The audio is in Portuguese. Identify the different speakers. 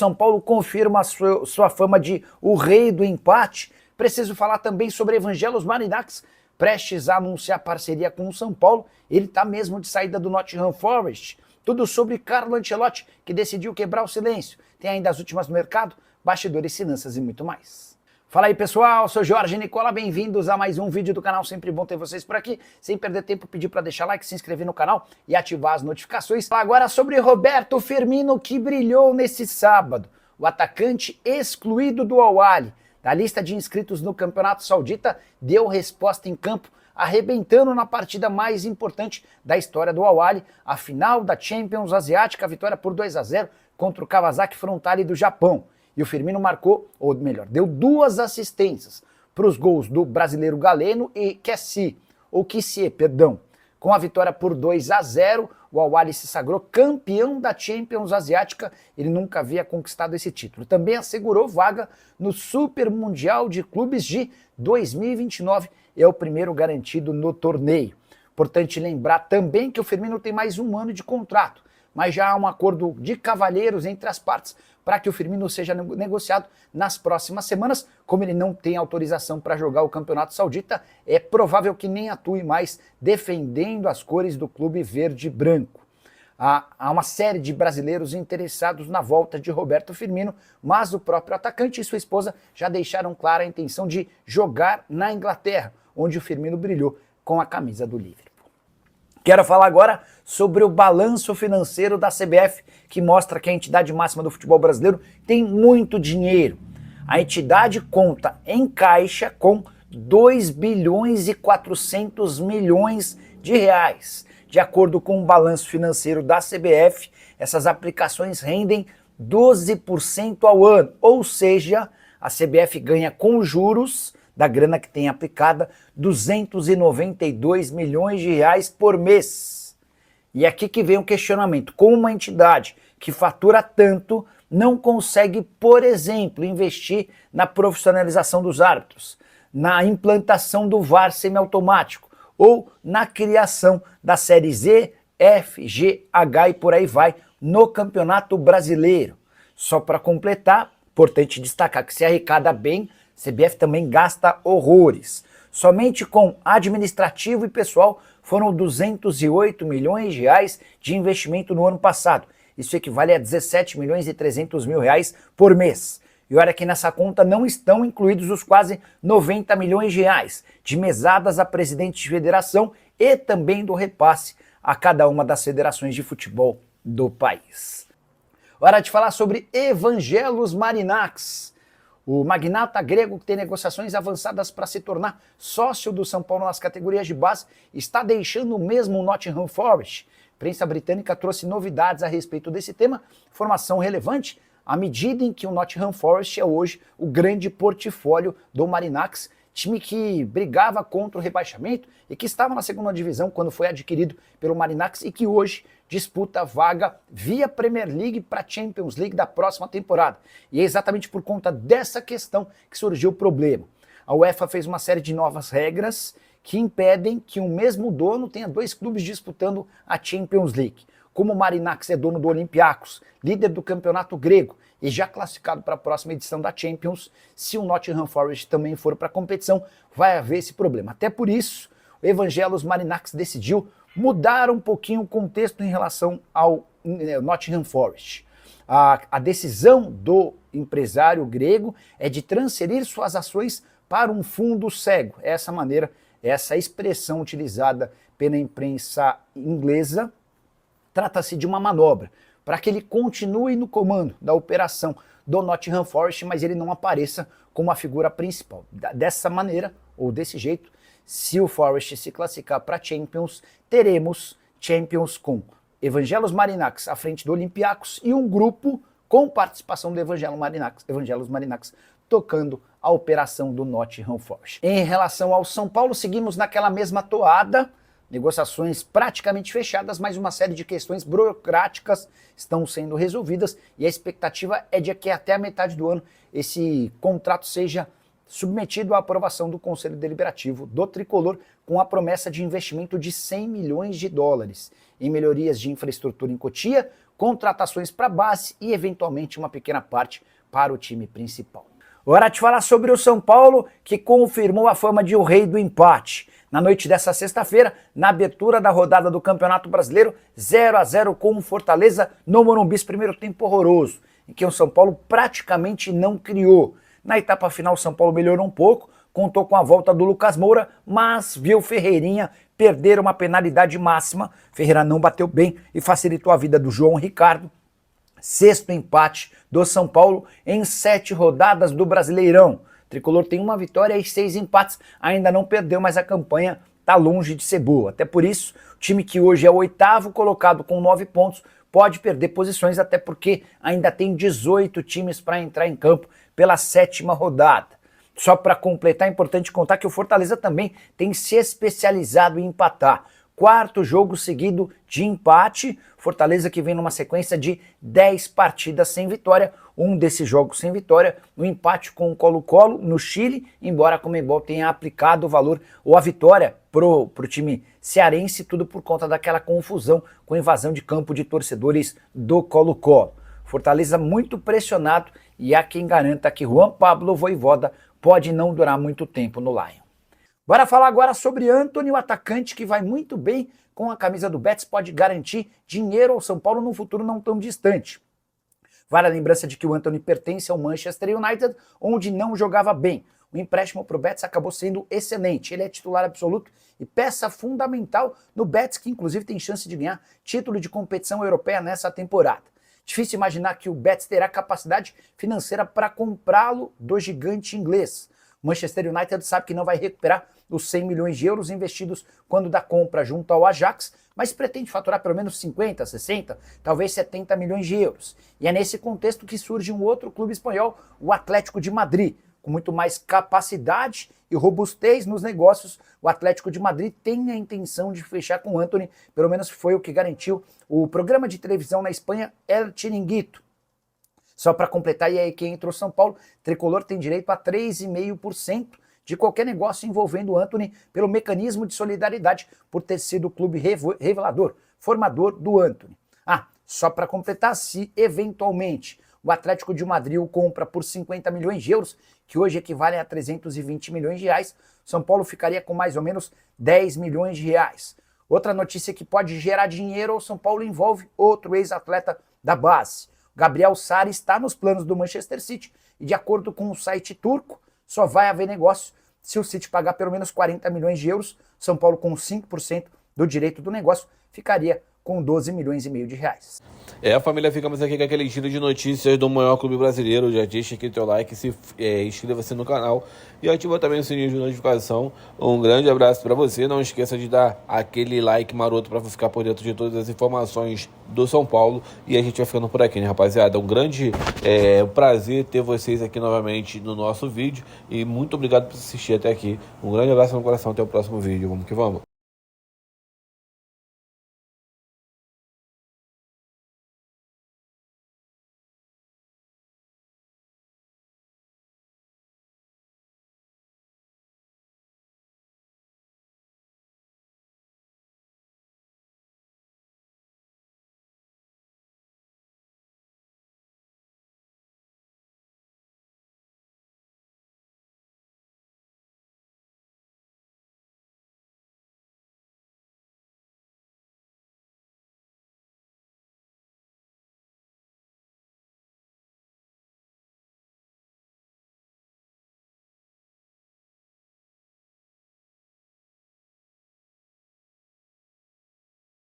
Speaker 1: São Paulo confirma sua fama de o rei do empate. Preciso falar também sobre Evangelos Marinax, prestes a anunciar parceria com o São Paulo. Ele está mesmo de saída do Nottingham Forest. Tudo sobre Carlo Ancelotti, que decidiu quebrar o silêncio. Tem ainda as últimas no mercado, bastidores, finanças e muito mais. Fala aí pessoal, sou Jorge Nicola, bem-vindos a mais um vídeo do canal, sempre bom ter vocês por aqui. Sem perder tempo, pedir para deixar like, se inscrever no canal e ativar as notificações. Agora sobre Roberto Firmino, que brilhou nesse sábado. O atacante excluído do Al-Ahly, da lista de inscritos no Campeonato Saudita, deu resposta em campo, arrebentando na partida mais importante da história do Al-Ahly, a final da Champions Asiática, a vitória por 2-0 contra o Kawasaki Frontale do Japão. E o Firmino marcou, ou melhor, deu 2 assistências para os gols do brasileiro Galeno e Kessie. Com a vitória por 2-0, o Al-Ahly se sagrou campeão da Champions Asiática. Ele nunca havia conquistado esse título. Também assegurou vaga no Super Mundial de Clubes de 2029. É o primeiro garantido no torneio. Importante lembrar também que o Firmino tem mais 1 ano de contrato, mas já há um acordo de cavalheiros entre as partes para que o Firmino seja negociado nas próximas semanas. Como ele não tem autorização para jogar o Campeonato Saudita, é provável que nem atue mais defendendo as cores do clube verde e branco. Há uma série de brasileiros interessados na volta de Roberto Firmino, mas o próprio atacante e sua esposa já deixaram clara a intenção de jogar na Inglaterra, onde o Firmino brilhou com a camisa do Liverpool. Quero falar agora sobre o balanço financeiro da CBF, que mostra que a entidade máxima do futebol brasileiro tem muito dinheiro. A entidade conta em caixa com 2 bilhões e 400 milhões de reais. De acordo com o balanço financeiro da CBF, essas aplicações rendem 12% ao ano, ou seja, a CBF ganha com juros da grana que tem aplicada 292 milhões de reais por mês. E aqui que vem o questionamento: como uma entidade que fatura tanto não consegue, por exemplo, investir na profissionalização dos árbitros, na implantação do VAR semiautomático ou na criação da série Z, F, G, H e por aí vai no Campeonato Brasileiro? Só para completar, importante destacar que se arrecada bem, a CBF também gasta horrores. Somente com administrativo e pessoal foram 208 milhões de reais de investimento no ano passado. Isso equivale a 17 milhões e 300 mil reais por mês. E olha que nessa conta não estão incluídos os quase 90 milhões de reais de mesadas a presidente de federação e também do repasse a cada uma das federações de futebol do país. Hora de falar sobre Evangelos Marinax. O magnata grego, que tem negociações avançadas para se tornar sócio do São Paulo nas categorias de base, está deixando mesmo o Nottingham Forest. A imprensa britânica trouxe novidades a respeito desse tema, informação relevante à medida em que o Nottingham Forest é hoje o grande portfólio do Marinax, time que brigava contra o rebaixamento e que estava na 2ª divisão quando foi adquirido pelo Marinax e que hoje disputa vaga via Premier League para a Champions League da próxima temporada. E é exatamente por conta dessa questão que surgiu o problema. A UEFA fez uma série de novas regras que impedem que o mesmo dono tenha 2 clubes disputando a Champions League. Como o Marinax é dono do Olympiacos, líder do campeonato grego e já classificado para a próxima edição da Champions, se o Nottingham Forest também for para a competição, vai haver esse problema. Até por isso, o Evangelos Marinax decidiu mudar um pouquinho o contexto em relação ao Nottingham Forest. A decisão do empresário grego é de transferir suas ações para um fundo cego. Essa maneira, essa expressão utilizada pela imprensa inglesa, trata-se de uma manobra para que ele continue no comando da operação do Nottingham Forest, mas ele não apareça como a figura principal. Dessa maneira, ou desse jeito, se o Forest se classificar para a Champions, teremos Champions com Evangelos Marinax à frente do Olympiacos e um grupo com participação do Evangelos Marinax tocando a operação do Nottingham Forest. Em relação ao São Paulo, seguimos naquela mesma toada, negociações praticamente fechadas, mas uma série de questões burocráticas estão sendo resolvidas e a expectativa é de que até a metade do ano esse contrato seja submetido à aprovação do Conselho Deliberativo do Tricolor, com a promessa de investimento de 100 milhões de dólares em melhorias de infraestrutura em Cotia, contratações para a base e eventualmente uma pequena parte para o time principal. Hora de falar sobre o São Paulo, que confirmou a fama de o rei do empate. Na noite dessa sexta-feira, na abertura da rodada do Campeonato Brasileiro, 0-0 com o Fortaleza no Morumbi, primeiro tempo horroroso, em que o São Paulo praticamente não criou. Na etapa final, o São Paulo melhorou um pouco, contou com a volta do Lucas Moura, mas viu Ferreirinha perder uma penalidade máxima. Ferreira não bateu bem e facilitou a vida do João Ricardo. Sexto empate do São Paulo em 7 rodadas do Brasileirão. O Tricolor tem uma vitória e 6 empates, ainda não perdeu, mas a campanha está longe de ser boa. Até por isso, o time que hoje é o 8º colocado com 9 pontos pode perder posições, até porque ainda tem 18 times para entrar em campo pela 7ª rodada. Só para completar, é importante contar que o Fortaleza também tem se especializado em empatar. 4º jogo seguido de empate, Fortaleza que vem numa sequência de 10 partidas sem vitória, um desses jogos sem vitória, um empate com o Colo-Colo no Chile, embora a Conmebol tenha aplicado o valor ou a vitória pro time cearense, tudo por conta daquela confusão com invasão de campo de torcedores do Colo-Colo. Fortaleza muito pressionado e há quem garanta que Juan Pablo Vojvoda pode não durar muito tempo no Lion. Bora falar agora sobre Antony, o atacante que vai muito bem com a camisa do Betis, pode garantir dinheiro ao São Paulo num futuro não tão distante. Vale a lembrança de que o Antony pertence ao Manchester United, onde não jogava bem. O empréstimo para o Betis acabou sendo excelente. Ele é titular absoluto e peça fundamental no Betis, que inclusive tem chance de ganhar título de competição europeia nessa temporada. Difícil imaginar que o Betis terá capacidade financeira para comprá-lo do gigante inglês. O Manchester United sabe que não vai recuperar os 100 milhões de euros investidos quando da compra junto ao Ajax, mas pretende faturar pelo menos 50, 60, talvez 70 milhões de euros. E é nesse contexto que surge um outro clube espanhol, o Atlético de Madrid. Com muito mais capacidade e robustez nos negócios, o Atlético de Madrid tem a intenção de fechar com o Antony, pelo menos foi o que garantiu o programa de televisão na Espanha El Chiringuito. Só para completar, e aí quem entrou São Paulo, Tricolor tem direito a 3,5% de qualquer negócio envolvendo o Antony pelo mecanismo de solidariedade por ter sido o clube revelador, formador do Antony. Só para completar, se eventualmente o Atlético de Madrid o compra por 50 milhões de euros, que hoje equivalem a 320 milhões de reais, São Paulo ficaria com mais ou menos 10 milhões de reais. Outra notícia que pode gerar dinheiro ao São Paulo envolve outro ex-atleta da base. Gabriel Sara está nos planos do Manchester City e, de acordo com o site turco, só vai haver negócio se o City pagar pelo menos 40 milhões de euros. São Paulo, com 5% do direito do negócio, ficaria com 12 milhões e meio de reais.
Speaker 2: Família, ficamos aqui com aquele giro de notícias do maior clube brasileiro. Já deixa aqui o teu like, inscreva-se no canal e ativa também o sininho de notificação. Um grande abraço para você. Não esqueça de dar aquele like maroto para ficar por dentro de todas as informações do São Paulo. E a gente vai ficando por aqui, né, rapaziada? Um grande prazer ter vocês aqui novamente no nosso vídeo. E muito obrigado por assistir até aqui. Um grande abraço no coração. Até o próximo vídeo. Vamos que vamos.